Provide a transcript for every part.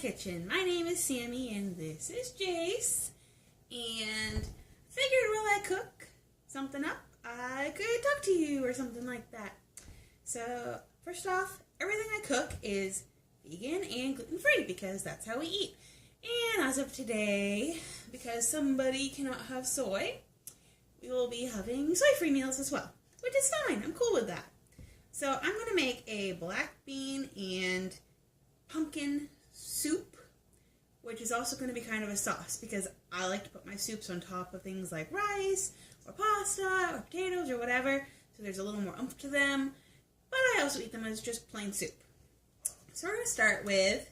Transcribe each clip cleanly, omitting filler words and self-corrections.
kitchen. My name is Sammy and this is Jace. And figured while I cook something up, I could talk to you or something like that. So first off, everything I cook is vegan and gluten-free because that's how we eat. And as of today, because somebody cannot have soy, we will be having soy-free meals as well, which is fine. I'm cool with that. So I'm going to make a black bean and pumpkin soup, which is also going to be kind of a sauce because I like to put my soups on top of things like rice or pasta or potatoes or whatever, so there's a little more oomph to them, but I also eat them as just plain soup. So we're going to start with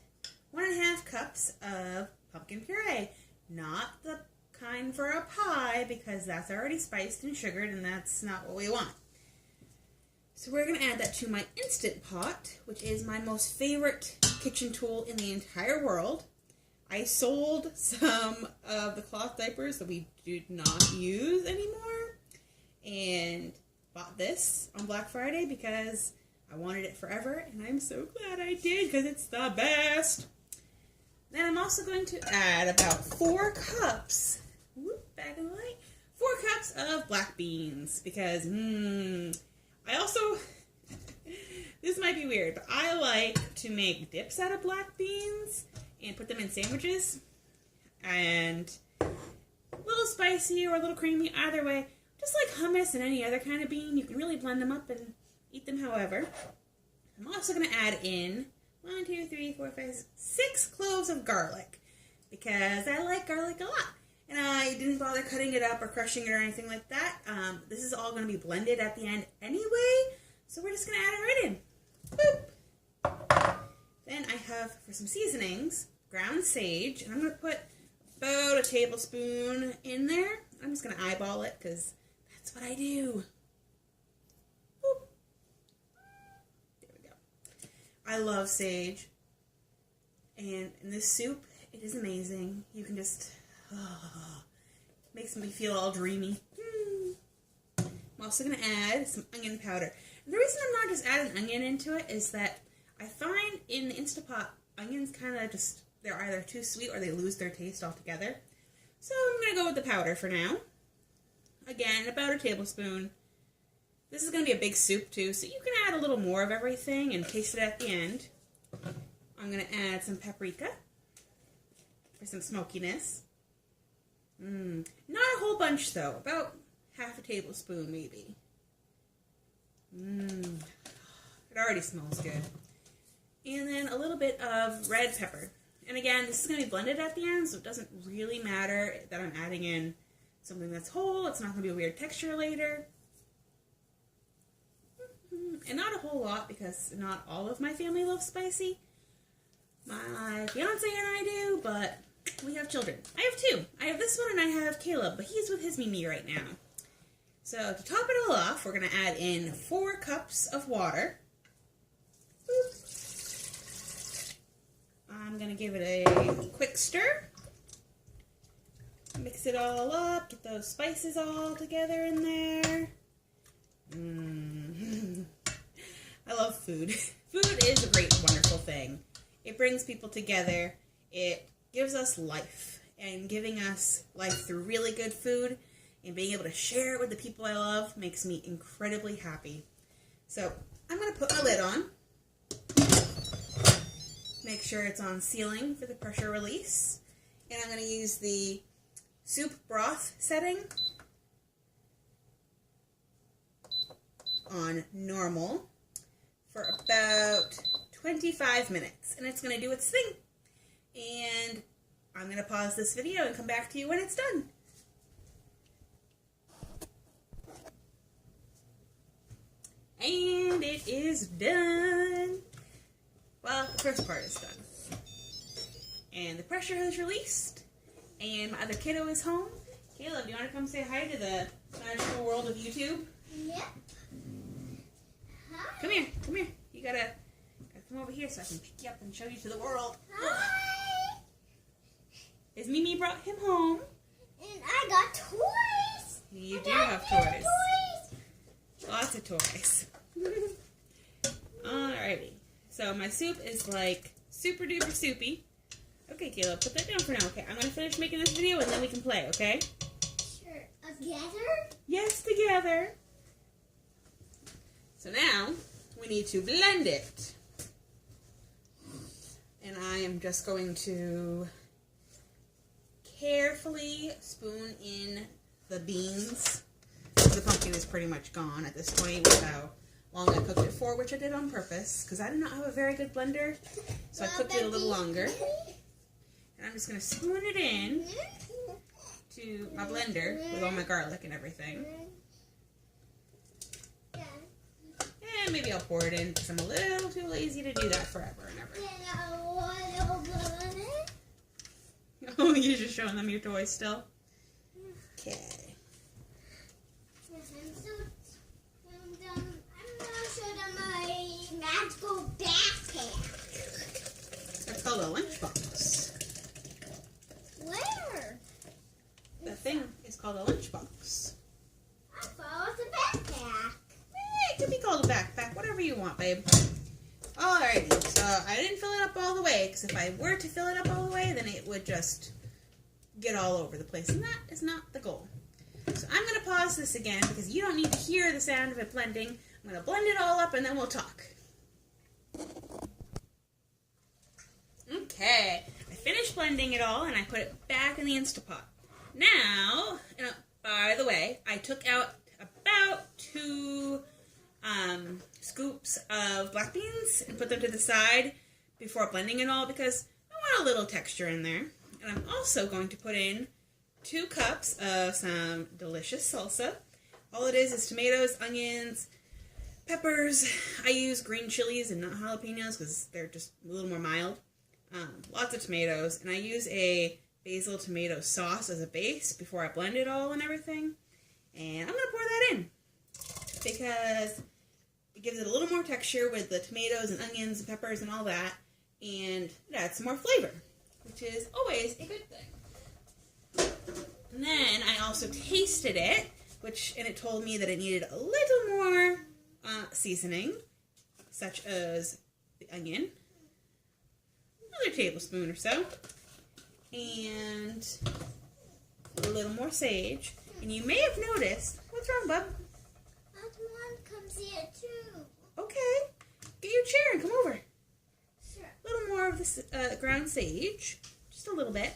1.5 cups of pumpkin puree, not the kind for a pie because that's already spiced and sugared and that's not what we want. So we're going to add that to my Instant Pot, which is my most favorite kitchen tool in the entire world. I sold some of the cloth diapers that we do not use anymore and bought this on Black Friday because I wanted it forever and I'm so glad I did because it's the best. Then I'm also going to add about 4 cups, back in the light, 4 cups of black beans because, I also, this might be weird, but I like to make dips out of black beans and put them in sandwiches. And a little spicy or a little creamy, either way. Just like hummus and any other kind of bean, you can really blend them up and eat them however. I'm also going to add in 1, 2, 3, 4, 5, 6 cloves of garlic because I like garlic a lot. And I didn't bother cutting it up or crushing it or anything like that. This is all going to be blended at the end anyway, so we're just going to add it right in. Boop. Then I have, for some seasonings, ground sage, and I'm going to put about a tablespoon in there. I'm just going to eyeball it because that's what I do. Boop. There we go. I love sage, and in this soup, it is amazing. You can just... makes me feel all dreamy. I'm also going to add some onion powder. And the reason I'm not just adding onion into it is that I find in the Instant Pot, onions kind of just, they're either too sweet or they lose their taste altogether. So I'm going to go with the powder for now. Again, about a tablespoon. This is going to be a big soup too, so you can add a little more of everything and taste it at the end. I'm going to add some paprika for some smokiness. Not a whole bunch though, about half a tablespoon maybe. It already smells good. And then a little bit of red pepper. And again, this is going to be blended at the end, so it doesn't really matter that I'm adding in something that's whole. It's not going to be a weird texture later. And not a whole lot because not all of my family loves spicy. My fiance and I do, but we have children. I have 2. I have this one and I have Caleb, but he's with his Mimi right now. So to top it all off, we're going to add in 4 cups of water. I'm going to give it a quick stir. Mix it all up, get those spices all together in there. I love food. Food is a great, wonderful thing. It brings people together. It gives us life, and giving us life through really good food and being able to share it with the people I love makes me incredibly happy. So I'm going to put my lid on, make sure it's on sealing for the pressure release, and I'm going to use the soup broth setting on normal for about 25 minutes, and it's going to do its thing. And I'm going to pause this video and come back to you when it's done. And it is done. Well, the first part is done. And the pressure has released. And my other kiddo is home. Caleb, do you want to come say hi to the magical world of YouTube? Yep. Hi. Come here, come here. You gotta come over here so I can pick you up and show you to the world. Hi. Is Mimi brought him home? And I got toys. You do have toys. Lots of toys. Alrighty. So my soup is like super duper soupy. Okay, Caleb, put that down for now. Okay, I'm going to finish making this video and then we can play, okay? Sure. Together? Yes, together. So now, we need to blend it. And I am just going to carefully spoon in the beans. The pumpkin is pretty much gone at this point with how long I cooked it for, which I did on purpose because I did not have a very good blender, so I cooked it a little longer. And I'm just going to spoon it in to my blender with all my garlic and everything. And maybe I'll pour it in because I'm a little too lazy to do that forever and ever. Oh, you're just showing them your toys still? Okay. I'm going to show them my magical backpack. That's called a lunchbox. Where? The thing is called a lunchbox. I thought it was a backpack. It could be called a backpack, whatever you want, babe. Alrighty, so I didn't fill it up all the way, because if I were to fill it up all the way, then it would just get all over the place, and that is not the goal. So I'm going to pause this again, because you don't need to hear the sound of it blending. I'm going to blend it all up, and then we'll talk. Okay, I finished blending it all, and I put it back in the Instapot. Now, by the way, I took out about 2 scoops of black beans and put them to the side before blending it all because I want a little texture in there. And I'm also going to put in 2 cups of some delicious salsa. All it is tomatoes, onions, peppers. I use green chilies and not jalapenos because they're just a little more mild. Lots of tomatoes, and I use a basil tomato sauce as a base before I blend it all and everything. And I'm going to pour that in because it gives it a little more texture with the tomatoes and onions and peppers and all that, and it adds some more flavor, which is always a good thing. And then I also tasted it, and it told me that it needed a little more seasoning, such as the onion, another tablespoon or so, and a little more sage. And you may have noticed, what's wrong, bub? That one comes here too. Okay, get your chair and come over. Sure. A little more of this ground sage, just a little bit.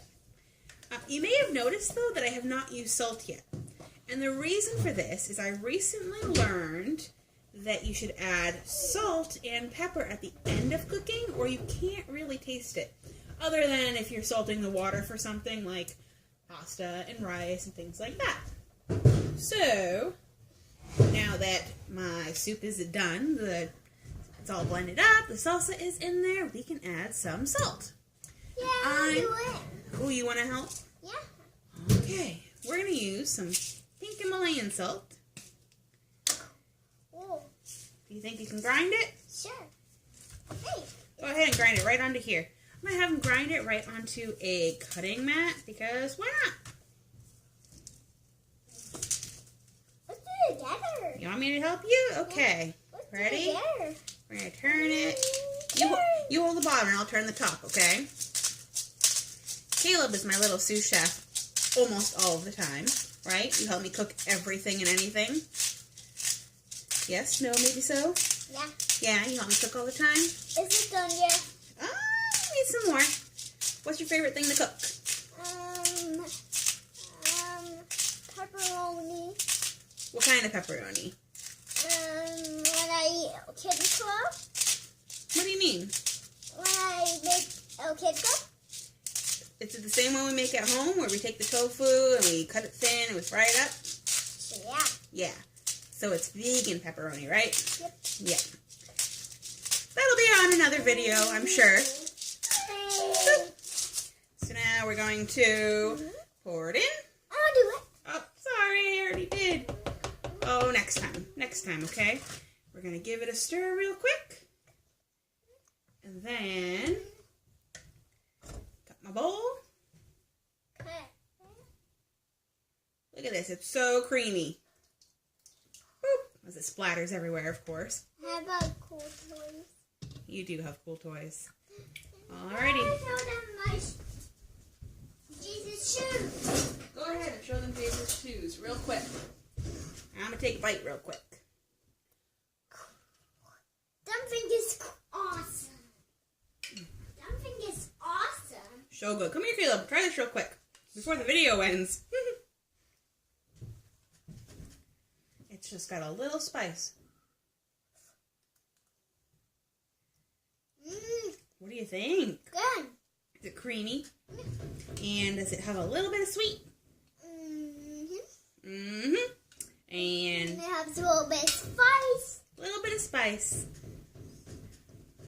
You may have noticed, though, that I have not used salt yet. And the reason for this is I recently learned that you should add salt and pepper at the end of cooking, or you can't really taste it. Other than if you're salting the water for something like pasta and rice and things like that. So, now that my soup is done, it's all blended up, the salsa is in there, we can add some salt. Yeah, I'll do it. Oh, you want to help? Yeah. Okay, we're going to use some pink Himalayan salt. Oh. Do you think you can grind it? Sure. Hey. Go ahead and grind it right onto here. I'm going to have them grind it right onto a cutting mat because why not? Let's do it together. You want me to help you? Okay. Let's Ready? do it together. We're going to turn it. You hold the bottom and I'll turn the top, okay? Caleb is my little sous chef almost all of the time, right? You help me cook everything and anything. Yes? No? Maybe so? Yeah. Yeah, you help me cook all the time? Is it done yet? Need some more. What's your favorite thing to cook? Pepperoni. What kind of pepperoni? When I eat kids club. What do you mean? When I make a kids club. Is it the same one we make at home where we take the tofu and we cut it thin and we fry it up? Yeah. Yeah. So it's vegan pepperoni, right? Yep. Yeah. That'll be on another video, I'm sure. So now we're going to pour it in. I'll do it. Oh, sorry, I already did. Oh, next time. Next time, okay? We're going to give it a stir real quick. And then, got my bowl. Okay. Look at this, it's so creamy. Boop, as it splatters everywhere, of course. How about cool toys? You do have cool toys. Alrighty. I show them my Jesus shoes. Go ahead and show them Jesus' shoes real quick. I'm going to take a bite real quick. Something is awesome. Something is awesome. So good. Come here, Caleb. Try this real quick before the video ends. It's just got a little spice. What do you think? Good. Is it creamy? And does it have a little bit of sweet? Mm-hmm. Mm-hmm. And it has a little bit of spice. A little bit of spice.